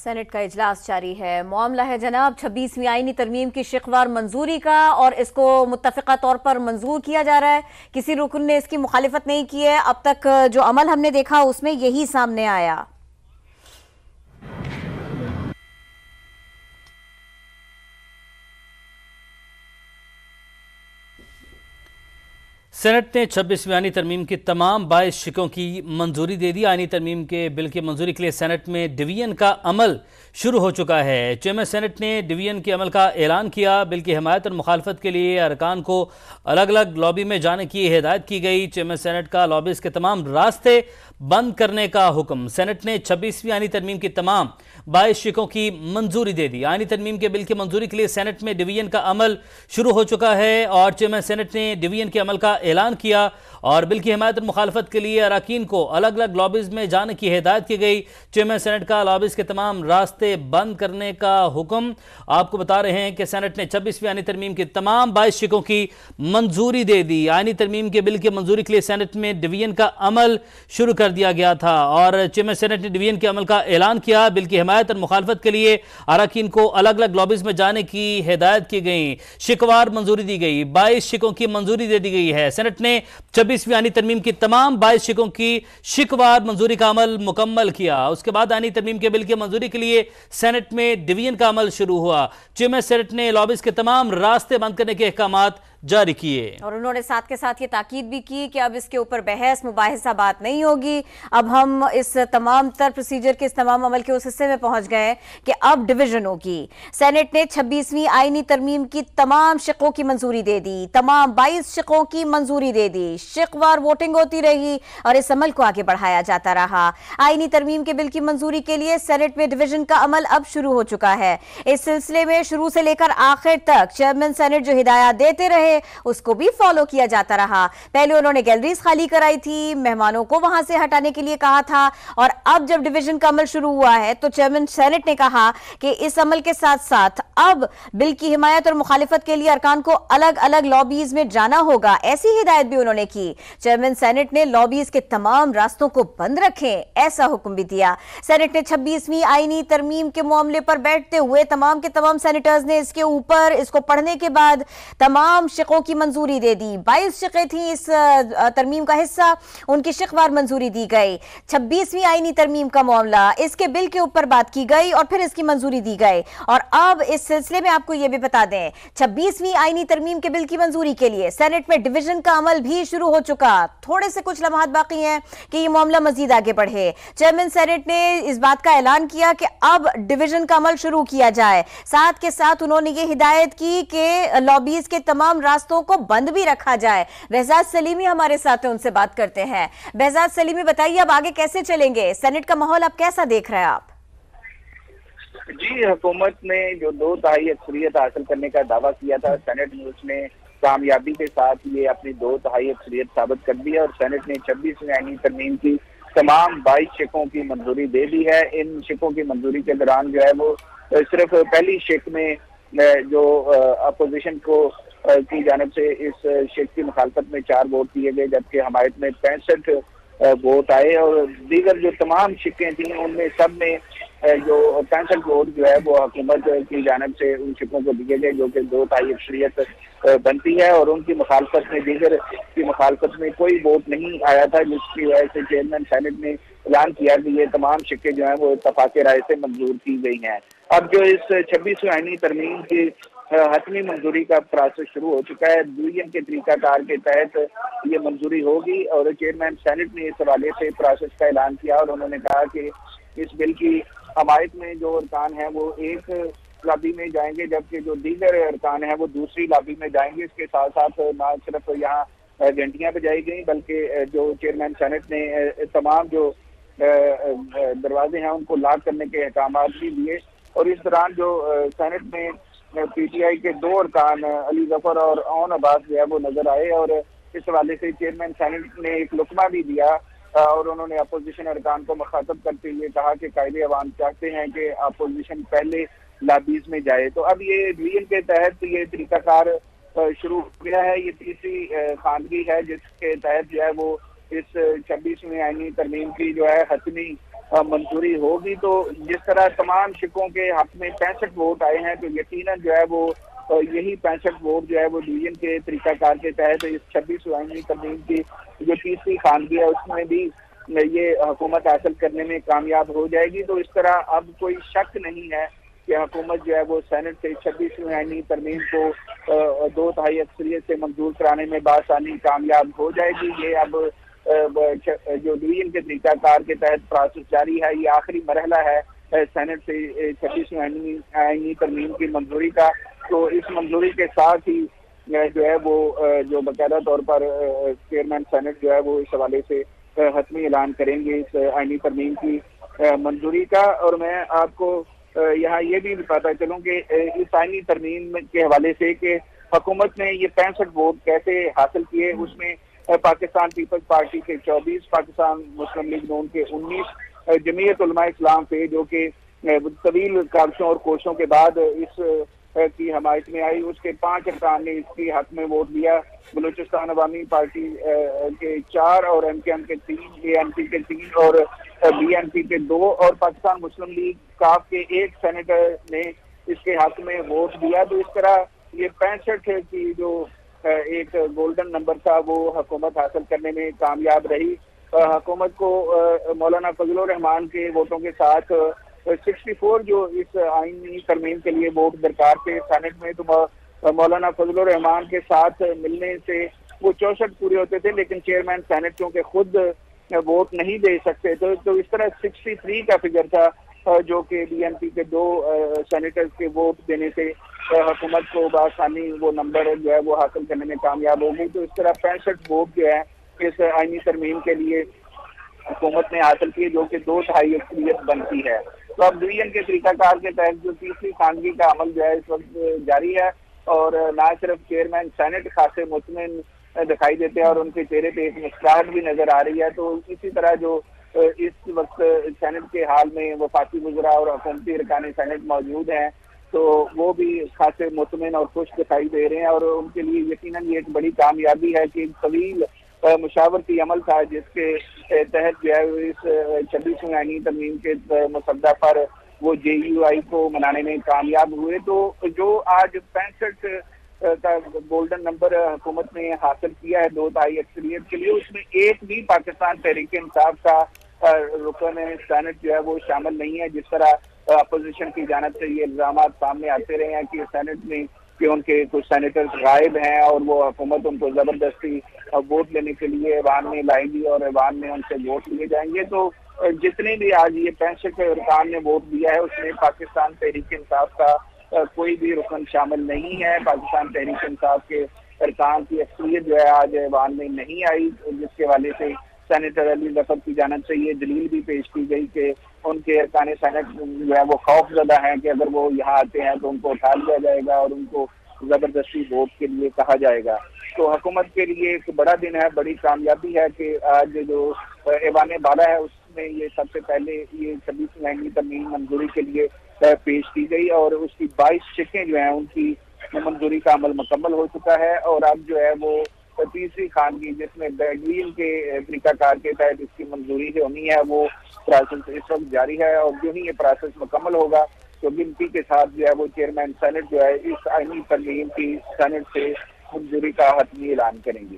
Senate का इजलास जारी है। मामला है जनाब 26वीं आईनी तरमीम की शिकवार मंजूरी का और इसको मुत्तफ़िक़ा तौर पर मंजूर किया जा रहा है। किसी रुकन ने इसकी मुखालिफत नहीं की है। अब तक जो अमल हमने देखा उसमें यही सामने आया। सेनेट ने 26वीं आईनी तरमीम की तमाम 22 शिकों की मंजूरी दे दी। आईनी तरमीम के बिल की मंजूरी के लिए सेनेट में डिवीजन का अमल शुरू हो चुका है। चेयरमैन सेनेट ने डिवीजन के अमल का ऐलान किया। बिल की हिमायत और मुखालफत के लिए अरकान को अलग अलग लॉबी में जाने की हिदायत की गई। चेयरमैन सेनेट का लॉबीज के तमाम रास्ते बंद करने का हुक्म। सेनेट ने 26वीं आईनी तरमीम की तमाम 22 शिकों की मंजूरी दे दी। आईनी तरमीम के बिल की मंजूरी के लिए सेनेट में डिवीजन का अमल शुरू हो चुका है और चेयरमैन सेनेट ने डिवीजन के अमल का ऐलान किया और बिल की हिमायत और मुखालफत के लिए अरकान को अलग अलग लॉबीज में जाने की हिदायत की गई। चेयरमैन सेनेट का लॉबीज के तमाम रास्ते बंद करने का हुक्म। आपको बता रहे हैं कि सेनेट ने 26वीं आईनी तरमीम की तमाम 22 शिकों की मंजूरी दे दी। आईनी तरमीम के बिल की मंजूरी के लिए सेनेट में डिवीजन का अमल शुरू कर दिया गया था और चेयरमैन सेनेट ने डिवीजन के अमल का ऐलान किया। बिल की हिमायत और मुखालफत के लिए अरकान को अलग अलग लॉबीज में जाने की हिदायत की गई। शिकवार मंजूरी दी गई। 22 शिकों की मंजूरी दे दी गई है। सेनेट ने 26वीं आईनी तरमीम की तमाम 22 शिकों की शिकवार मंजूरी का अमल मुकम्मल किया। उसके बाद आईनी तरमीम के बिल की मंजूरी के लिए सेनेट में डिवीजन का अमल शुरू हुआ। चेयरमैन सेनेट ने लॉबीज के तमाम रास्ते बंद करने के अहकामात जारी किए और उन्होंने साथ के साथ ये ताकीद भी की कि अब इसके ऊपर बहस मुबाहिसा बात नहीं होगी। अब हम इस तमाम तर प्रोसीजर के इस तमाम अमल के उस हिस्से में पहुंच गए कि अब डिवीजन होगी। सेनेट ने 26वीं आईनी तरमीम की तमाम शिकों की मंजूरी दे दी। तमाम 22 शिकों की मंजूरी दे दी। शिकवार वोटिंग होती रही और इस अमल को आगे बढ़ाया जाता रहा। आईनी तरमीम के बिल की मंजूरी के लिए सेनेट में डिवीजन का अमल अब शुरू हो चुका है। इस सिलसिले में शुरू से लेकर आखिर तक चेयरमैन सेनेट जो हिदायत देते रहे उसको भी फॉलो किया जाता रहा। पहले उन्होंने गैलरीज खाली कराई थी, मेहमानों को वहां से हटाने के लिए कहा था और अब जब डिवीजन का अमल शुरू हुआ है तो चेयरमैन सेनेट ने कहा कि इस अमल के साथ साथ अब बिल की हिमायत और मुखालिफत के लिए अरकान को अलग अलग लॉबीज में जाना होगा। ऐसी हिदायत भी उन्होंने की। चेयरमैन सेनेट ने लॉबीज के तमाम रास्तों को बंद रखें ऐसा हुक्म भी दिया। सेनेट ने 26वीं आईनी तरमीम के मामले पर बैठते हुए तमाम के तमाम सेनेटर्स ने इसके ऊपर इसको पढ़ने के बाद तमाम शिकों की मंजूरी दे दी। 22 शिकें थी इस तरमीम का हिस्सा, उनकी शिकवार मंजूरी दी गई। 26वीं आईनी तरमीम का मामला, इसके बिल के ऊपर बात की गई और फिर इसकी मंजूरी दी गई। और अब इस सिलसिले में आपको यह भी बता दें 26वीं आईनी तरमीम के बिल की मंजूरी के लिए सेनेट में डिवीजन का अमल भी शुरू हो चुका। थोड़े से कुछ लम्हात बाकी हैं कि यह मामला मजीद आगे बढ़े। चेयरमैन सेनेट ने इस बात का ऐलान किया कि अब डिवीजन का अमल शुरू किया जाए। साथ के साथ उन्होंने ये हिदायत की कि लॉबीज के तमाम रास्तों को बंद भी रखा जाए। बहजाद सलीमी हमारे साथ हैं, उनसे बात करते हैं। बहजाद सलीमी बताइए अब आगे कैसे चलेंगे? सेनेट का माहौल अब कैसा देख रहे हैं आप? जी, हुकूमत ने जो 2/3 अक्सरियत हासिल करने का दावा किया था सेनेट में, उसने कामयाबी के साथ ये अपनी 2/3 अक्सरियत साबित कर दी है और सेनेट ने 26वीं आईनी तरमीम की तमाम 22 शिकों की मंजूरी दे दी है। इन शिकों की मंजूरी के दौरान जो है वो सिर्फ पहली शिक में जो अपोजिशन को की जानिब से इस शिक की मुखालफत में 4 वोट दिए गए, जबकि हमायत में 65 वोट आए और दीगर जो तमाम शिकें थी उनमें सब में जो 65 वोट जो है वो हुकूमत की जानिब से उन शिकों को दिए गए, जो कि 2/3 अक्सरियत बनती है और उनकी मुखालफत में दीगर की मुखालफत में कोई वोट नहीं आया था, जिसकी वजह से चेयरमैन सेनेट ने ऐलान किया कि ये तमाम शिकें जो है वो इत्तफाक़ राय से मंजूर की गई हैं। अब जो इस 26वीं आईनी तरमीम की हतमी मंजूरी का प्रोसेस शुरू हो चुका है। डिवीजन के तरीकाकार के तहत ये मंजूरी होगी और चेयरमैन सेनेट ने इस हवाले से प्रोसेस का ऐलान किया और उन्होंने कहा कि इस बिल की हमायत में जो अरकान है वो एक लॉबी में जाएंगे, जबकि जो दीगर अरकान है वो दूसरी लॉबी में जाएंगे। इसके साथ साथ न सिर्फ यहाँ घंटियां बजाई गई बल्कि जो चेयरमैन सेनेट ने तमाम जो दरवाजे हैं उनको लॉक करने के अहकाम भी दिए। और इस दौरान जो सेनेट में PTI के 2 अरकान अली जफर और ओन अब्बास जो है वो नजर आए और इस हवाले से चेयरमैन सेनेट ने एक लुकमा भी दिया और उन्होंने अपोजिशन अरकान को मुखातब करते हुए कहा कि कायदे अवाम चाहते हैं कि अपोजिशन पहले लॉबीज में जाए। तो अब ये डिवीजन के तहत ये तरीकाकार शुरू हो गया है। ये तीसरी खानगी है जिसके तहत जो है वो इस 26वीं आईनी तरमीम की जो है हतमी मंजूरी होगी, तो जिस तरह तमाम शिकों के हक में 65 वोट आए हैं, तो यकीनन जो है वो यही 65 वोट जो है वो डिवीजन के तरीकाकार के तहत इस 26वीं आईनी तरमीम की जो तीसरी खानगी है उसमें भी ये हुकूमत हासिल करने में कामयाब हो जाएगी। तो इस तरह अब कोई शक नहीं है कि हुकूमत जो है वो सेनेट से 26वीं आईनी तरमीम को 2/3 अक्सरियत से मंजूर कराने में बासानी कामयाब हो जाएगी। ये अब जो डिवीजन के तरीकाकार के तहत प्रोसेस जारी है, ये आखिरी मरहला है सेनेट से 26वीं आईनी तरमीम की मंजूरी का। तो इस मंजूरी के साथ ही जो है वो जो बाकायदा तौर पर चेयरमैन सेनेट जो है वो इस हवाले से हतमी ऐलान करेंगे इस आईनी तरमीम की मंजूरी का। और मैं आपको यहाँ ये भी बताता चलूँ कि इस आईनी तरमीम के हवाले से कि हुकूमत ने ये 65 वोट कैसे हासिल किए, उसमें पाकिस्तान पीपल्स पार्टी के 24, पाकिस्तान मुस्लिम लीग नून के 19, जमीयत उलमा इस्लाम पे जो कि तवील कागजों और कोशिशों के बाद इस की हमायत में आई, उसके 5 अरकान ने इसके हक में वोट दिया। बलूचिस्तान अवामी पार्टी के 4 और MKM के 3, ANP के 3 और BNP के 2 और पाकिस्तान मुस्लिम लीग काफ के 1 सेनेटर ने इसके हक में वोट दिया। तो इस तरह ये 65 की जो एक गोल्डन नंबर था वो हुकूमत हासिल करने में कामयाब रही। हुकूमत को मौलाना फजलुर रहमान के वोटों के साथ 64 जो इस आईनी तरमीम के लिए वोट दरकार थे सेनेट में, तो मौलाना फजलुर रहमान के साथ मिलने से वो 64 पूरे होते थे, लेकिन चेयरमैन सेनेट क्योंकि खुद वोट नहीं दे सकते तो इस तरह 63 का फिगर था, जो कि BNP के 2 सेनेटर्स के वोट देने से हुकूमत को बासानी वो नंबर जो है वो हासिल करने में कामयाब हो गई। तो इस तरह 65 वोट जो है इस आईनी तरमीम के लिए हुकूमत ने हासिल किए, जो कि 2/3 अक्सरियत बनती है। तो अब डिवीजन के तरीकाकार के तहत जो तीसरी खानगी का अमल जो है इस वक्त जारी है, और ना सिर्फ चेयरमैन सेनेट खासे मुतमिन दिखाई देते हैं और उनके चेहरे पे एक मुस्कुराहट भी नजर आ रही है। तो इसी तरह जो इस वक्त सेनेट के हाल में वफाकी वज़रा और हुकूमती अरकान सेनेट मौजूद हैं, तो वो भी खासे मुतमिन और खुश दिखाई दे रहे हैं, और उनके लिए यकीनन ये एक बड़ी कामयाबी है कि तवील मुशावरती अमल था जिसके तहत जो है इस 26वीं आईनी तरमीम के मुसद्दा पर वो JUI को मनाने में कामयाब हुए। तो जो आज 65 का गोल्डन नंबर हुकूमत ने हासिल किया है 2/3 अक्सरियत के लिए, उसमें एक भी पाकिस्तान तहरीक इंसाफ का रुकन सेनेट जो है वो शामिल नहीं है। जिस तरह अपोजिशन की जानिब से ये इल्जाम सामने आते रहे हैं कि सेनेट में कि उनके कुछ सेनेटर्स गायब हैं और वो हुकूमत उनको जबरदस्ती वोट लेने के लिए ऐवान में लाएगी और ऐवान में उनसे वोट लिए जाएंगे। तो जितने भी आज ये 65 अरकान ने वोट दिया है उसमें पाकिस्तान तहरीक इंसाफ का कोई भी रुकन शामिल नहीं है। पाकिस्तान तहरीक इंसाफ के अरकान की अक्सरियत जो है आज ऐवान में नहीं आई, जिसके वाले से सेनेटर अली जफर की जानिब से ये दलील भी पेश की गई कि उनके अरकान सेनेट जो है वो खौफजदा हैं कि अगर वो यहाँ आते हैं तो उनको उठा लिया जाएगा और उनको जबरदस्ती वोट के लिए कहा जाएगा। तो हुकूमत के लिए एक बड़ा दिन है, बड़ी कामयाबी है कि आज जो ऐवान बाला है उसमें ये सबसे पहले ये 26वीं आईनी तरमीम मंजूरी के लिए पेश की गई और उसकी 22 शिकें जो हैं उनकी मंजूरी का अमल मुकम्मल हो चुका है। और अब जो है वो तीसरी खानगी जिसमें डिवीजन के तरीकाकार के तहत इसकी मंजूरी जो होनी है वो प्रोसेस इस वक्त जारी है, और जो ही ये प्रोसेस मुकम्मल होगा तो गिनती के साथ जो है वो चेयरमैन सेनेट जो है इस आईनी तरमीम की सेनेट से मंजूरी का हतमी ऐलान करेंगे।